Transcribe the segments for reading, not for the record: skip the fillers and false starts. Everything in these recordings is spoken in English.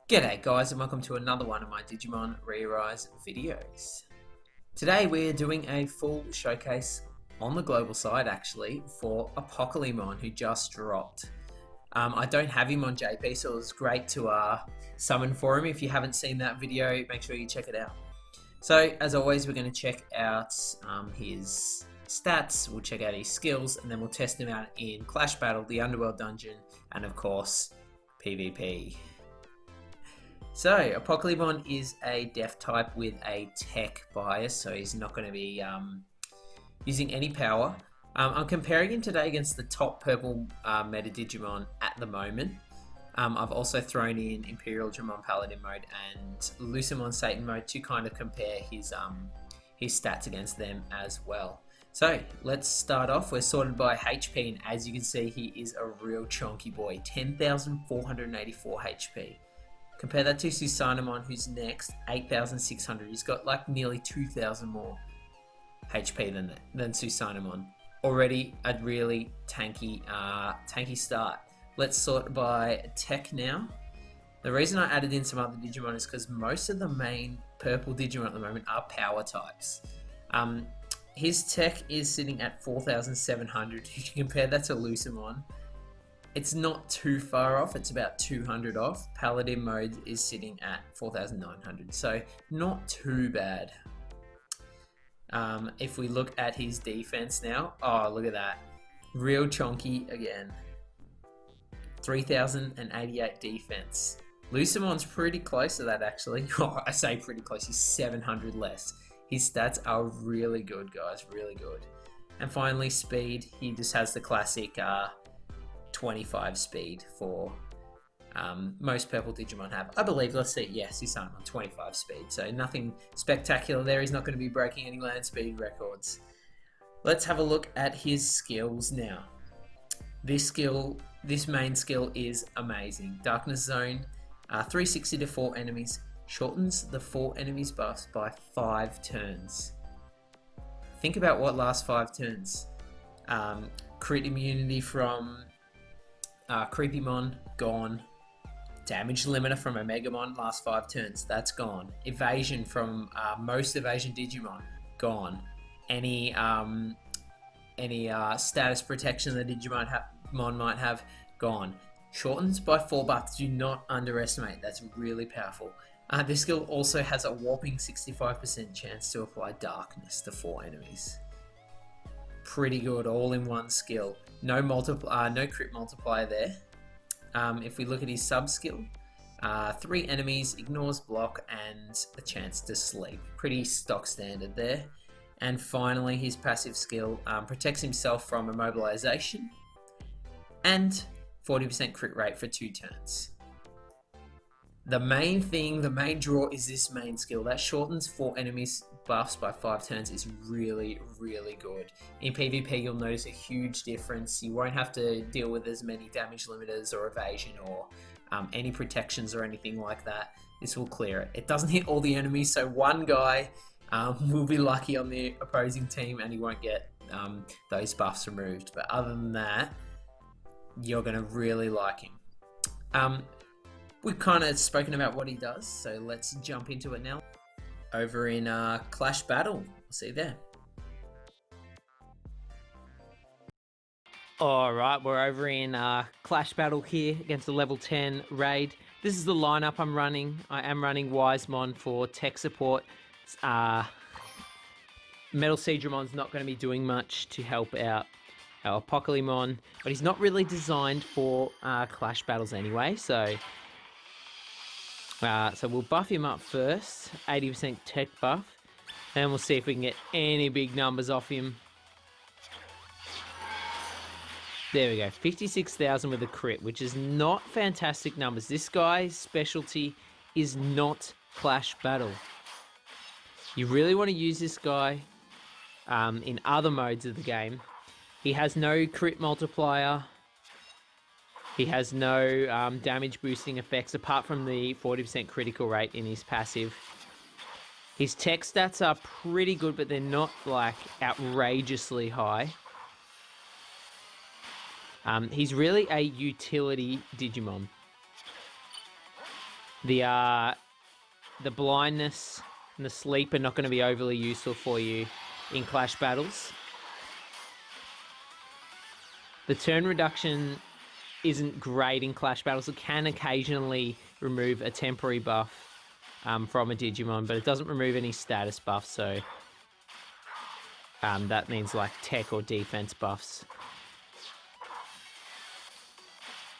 G'day guys and welcome to another one of my Digimon ReArise videos. Today we're doing a full showcase on the global side actually for Apocalymon who just dropped. I don't have him on JP, so it was great to summon for him. If you haven't seen that video, make sure you check it out. So as always, we're going to check out his stats, we'll check out his skills, and then we'll test him out in Clash Battle, the Underworld Dungeon, and of course PvP. So, Apocalymon is a Deft type with a tech bias, so he's not going to be using any power. I'm comparing him today against the top purple meta Digimon at the moment. I've also thrown in Imperial Dramon Paladin mode and Lucimon Satan mode to kind of compare his stats against them as well. So, let's start off. We're sorted by HP, and as you can see, he is a real chunky boy. 10,484 HP. Compare that to Susanamon, who's next, 8,600. He's got like nearly 2,000 more HP than Susanamon. Already a really tanky start. Let's sort by tech now. The reason I added in some other Digimon is because most of the main purple Digimon at the moment are power types. His tech is sitting at 4,700. You can compare that to Lucimon. It's not too far off, it's about 200 off. Paladin mode is sitting at 4,900, so not too bad. If we look at his defense now, oh look at that. Real chonky again. 3,088 defense. Lucimon's pretty close to that actually. Oh, I say pretty close, he's 700 less. His stats are really good guys, really good. And finally speed, he just has the classic 25 speed for most purple Digimon have. I believe, let's see, yes, he's on 25 speed, so nothing spectacular there. He's not going to be breaking any land speed records. Let's have a look at his skills now. This main skill is amazing. Darkness Zone, 360 to 4 enemies, shortens the 4 enemies buffs by 5 turns. Think about what lasts 5 turns. Crit immunity from Creepymon, gone. Damage limiter from Omegamon, last 5 turns, that's gone. Evasion from most evasion Digimon, gone. Any status protection that Digimon might have, gone. Shortens by 4 buffs, do not underestimate, that's really powerful. This skill also has a whopping 65% chance to apply darkness to 4 enemies. Pretty good all-in-one skill. No crit multiplier there. If we look at his sub skill, 3 enemies, ignores block, and a chance to sleep. Pretty stock standard there. And finally, his passive skill protects himself from immobilization and 40% crit rate for 2 turns. The main draw is this main skill. That shortens 4 enemies buffs by 5 turns is really, really good. In PvP, you'll notice a huge difference. You won't have to deal with as many damage limiters or evasion or any protections or anything like that. This will clear it. It doesn't hit all the enemies, so one guy will be lucky on the opposing team and he won't get those buffs removed. But other than that, you're going to really like him. We've kind of spoken about what he does, so let's jump into it now. Over in Clash Battle, we'll see you there. Alright, we're over in Clash Battle here against the level 10 raid. This is the lineup I'm running. I am running Wisemon for tech support. Metal Seadramon's not going to be doing much to help out our Apocalymon, but he's not really designed for Clash Battles anyway, so we'll buff him up first, 80% tech buff, and we'll see if we can get any big numbers off him. There we go, 56,000 with a crit, which is not fantastic numbers. This guy's specialty is not Clash Battle. You really want to use this guy in other modes of the game. He has no crit multiplier. He has no damage boosting effects apart from the 40% critical rate in his passive. His tech stats are pretty good, but they're not like outrageously high. He's really a utility Digimon. The blindness and the sleep are not going to be overly useful for you in clash battles. The turn reduction isn't great in clash battles. It can occasionally remove a temporary buff from a Digimon, but it doesn't remove any status buffs, so that means like tech or defense buffs.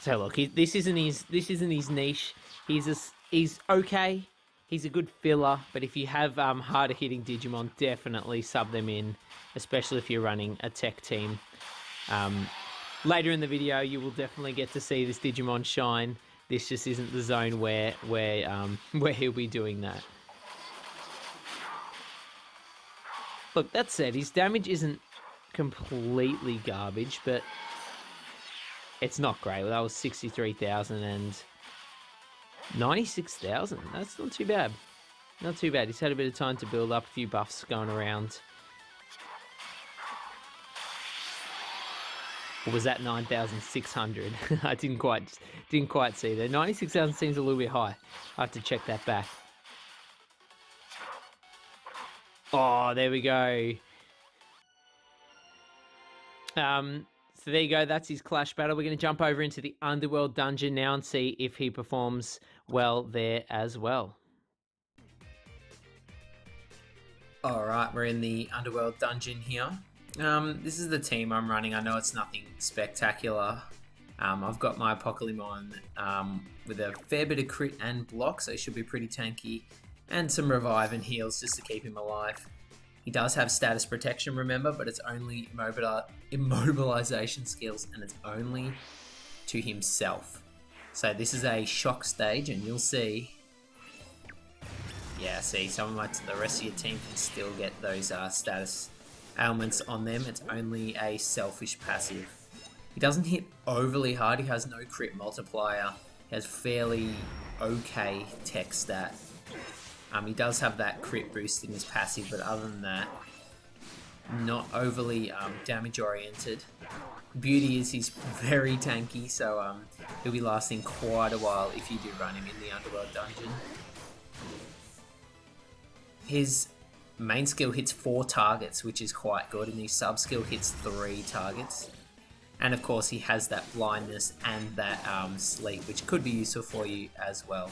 So look, this isn't his niche. He's okay. He's a good filler, but if you have harder hitting Digimon, definitely sub them in, especially if you're running a tech team. Later in the video, you will definitely get to see this Digimon shine. This just isn't the zone where he'll be doing that. Look, that said, his damage isn't completely garbage, but it's not great. That was 63,000 and 96,000. That's not too bad. Not too bad. He's had a bit of time to build up, a few buffs going around. Or was that 9,600? I didn't quite see that. 96,000 seems a little bit high. I have to check that back. Oh, there we go. So there you go. That's his clash battle. We're going to jump over into the Underworld Dungeon now and see if he performs well there as well. All right, we're in the Underworld Dungeon here. This is the team I'm running. I know it's nothing spectacular. I've got my Apocalymon with a fair bit of crit and block, so he should be pretty tanky, and some revive and heals just to keep him alive. He does have status protection, remember, but it's only immobilization skills, and it's only to himself. So this is a shock stage, and you'll see. Yeah, see, the rest of your team can still get those status ailments on them. It's only a selfish passive. He doesn't hit overly hard. He has no crit multiplier. He has fairly okay tech stat. He does have that crit boost in his passive, but other than that, not overly damage oriented. Beauty is he's very tanky, so he'll be lasting quite a while if you do run him in the Underworld Dungeon. His main skill hits 4 targets, which is quite good, and his sub skill hits 3 targets. And of course he has that blindness and that sleep, which could be useful for you as well.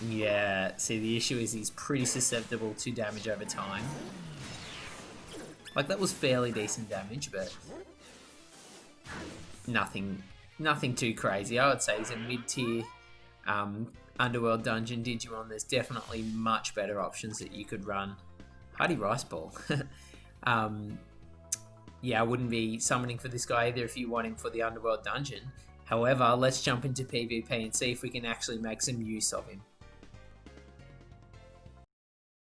Yeah, see, the issue is he's pretty susceptible to damage over time. Like, that was fairly decent damage, but nothing too crazy. I would say he's a mid-tier Underworld Dungeon Digimon. There's definitely much better options that you could run. Hardy Rice Ball. Yeah, I wouldn't be summoning for this guy either if you want him for the Underworld Dungeon. However, let's jump into PvP and see if we can actually make some use of him.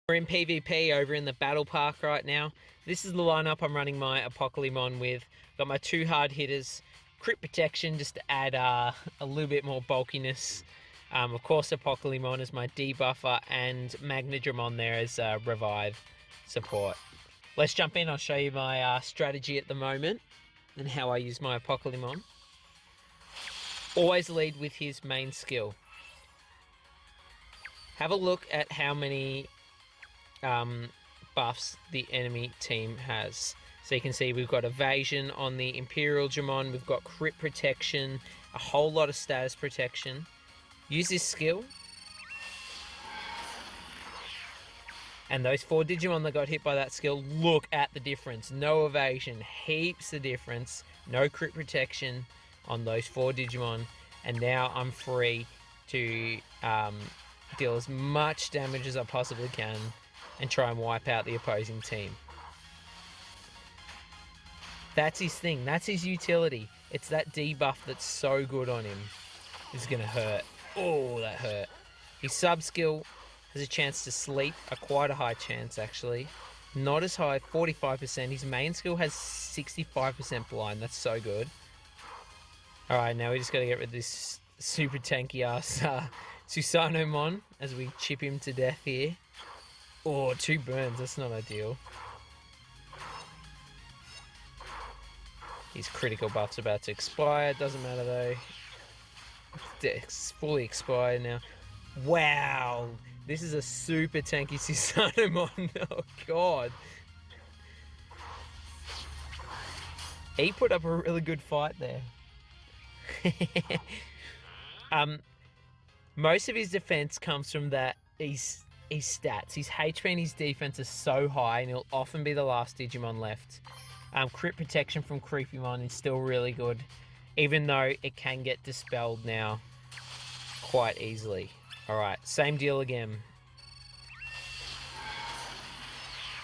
We're in PvP over in the Battle Park right now. This is the lineup I'm running my Apocalymon with. Got my 2 hard hitters, crit protection just to add a little bit more bulkiness. Of course, Apocalymon is my debuffer, and Magnadramon there as revive support. Let's jump in. I'll show you my strategy at the moment and how I use my Apocalymon. Always lead with his main skill. Have a look at how many buffs the enemy team has. So you can see we've got evasion on the Imperial Dramon, we've got crit protection, a whole lot of status protection. Use this skill, and those 4 Digimon that got hit by that skill, look at the difference. No evasion, heaps of difference, no crit protection on those 4 Digimon, and now I'm free to deal as much damage as I possibly can and try and wipe out the opposing team. That's his thing. That's his utility. It's that debuff that's so good on him. This is going to hurt. Oh, that hurt. His sub skill has a chance to sleep. Quite a high chance, actually. Not as high, 45%. His main skill has 65% blind. That's so good. Alright, now we just got to get rid of this super tanky ass Susanomon as we chip him to death here. Oh, 2 burns. That's not ideal. His critical buff's about to expire. Doesn't matter though. It's fully expired now. Wow, this is a super tanky Susanomon. Oh god. He put up a really good fight there. Most of his defense comes from his stats. His HP and his defense are so high, and he'll often be the last Digimon left. Crit protection from Creepymon is still really good, even though it can get dispelled now quite easily. Alright, same deal again.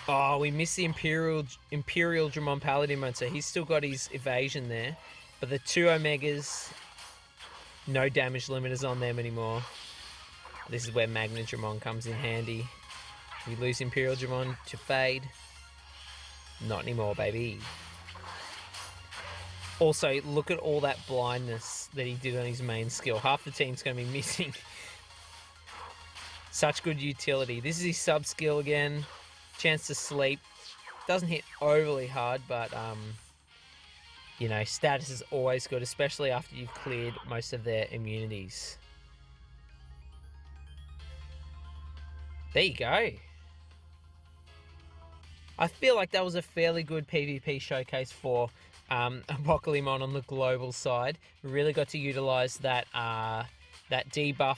Oh, we missed the Imperial Dramon Paladin, so he's still got his evasion there. But the 2 Omegas, no damage limiters on them anymore. This is where Magna Dramon comes in handy. We lose Imperial Dramon to Fade. Not anymore, baby. Also, look at all that blindness that he did on his main skill. Half the team's going to be missing. Such good utility. This is his sub skill again. Chance to sleep. Doesn't hit overly hard, but you know, status is always good, especially after you've cleared most of their immunities. There you go. I feel like that was a fairly good PvP showcase for Apocalymon on the global side. We really got to utilize that debuff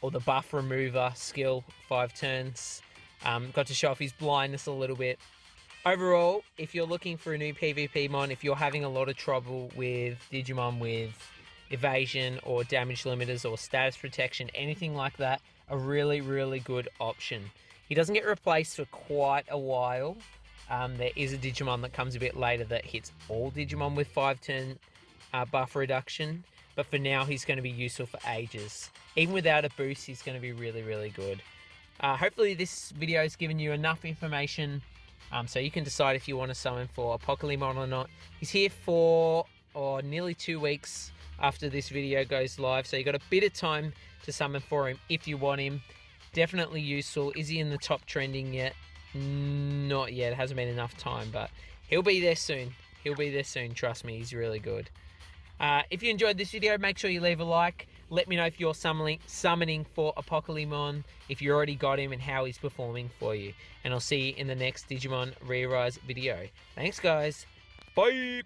or the buff remover skill 5 turns. Got to show off his blindness a little bit. Overall, if you're looking for a new PvP mon, if you're having a lot of trouble with Digimon with evasion or damage limiters or status protection, anything like that, a really, really good option. He doesn't get replaced for quite a while. There is a Digimon that comes a bit later that hits all Digimon with 5-turn buff reduction, but for now he's going to be useful for ages. Even without a boost, he's going to be really, really good. Hopefully this video has given you enough information so you can decide if you want to summon for Apocalymon or not. He's here for nearly 2 weeks after this video goes live, so you got a bit of time to summon for him if you want him. Definitely useful. Is he in the top trending yet? Not yet. It hasn't been enough time, but he'll be there soon. He'll be there soon. Trust me, he's really good. If you enjoyed this video, make sure you leave a like. Let me know if you're summoning for Apocalymon, if you already got him, and how he's performing for you. And I'll see you in the next Digimon ReArise video. Thanks, guys. Bye!